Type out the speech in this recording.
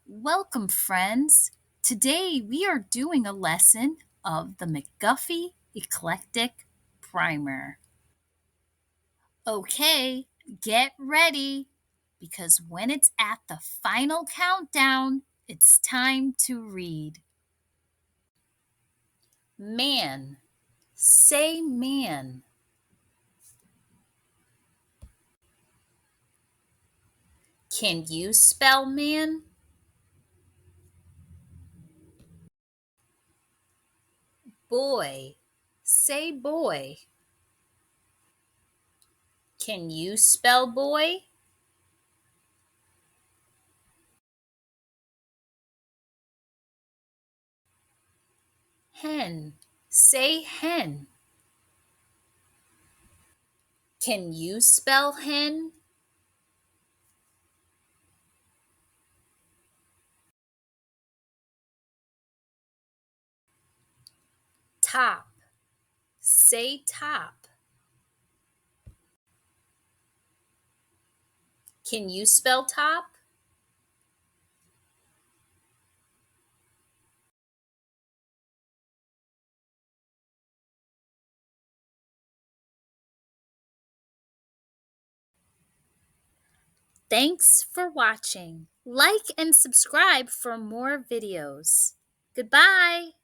Welcome, friends. Today we are doing a lesson of the McGuffey Eclectic Primer. Okay, get ready because when it's at the final countdown, it's time to read. Man. Say man. Can you spell man? Boy. Say boy. Can you spell boy? Hen. Say hen. Can you spell hen? Top. Say top. Can you spell top? Thanks for watching. Like and subscribe for more videos. Goodbye.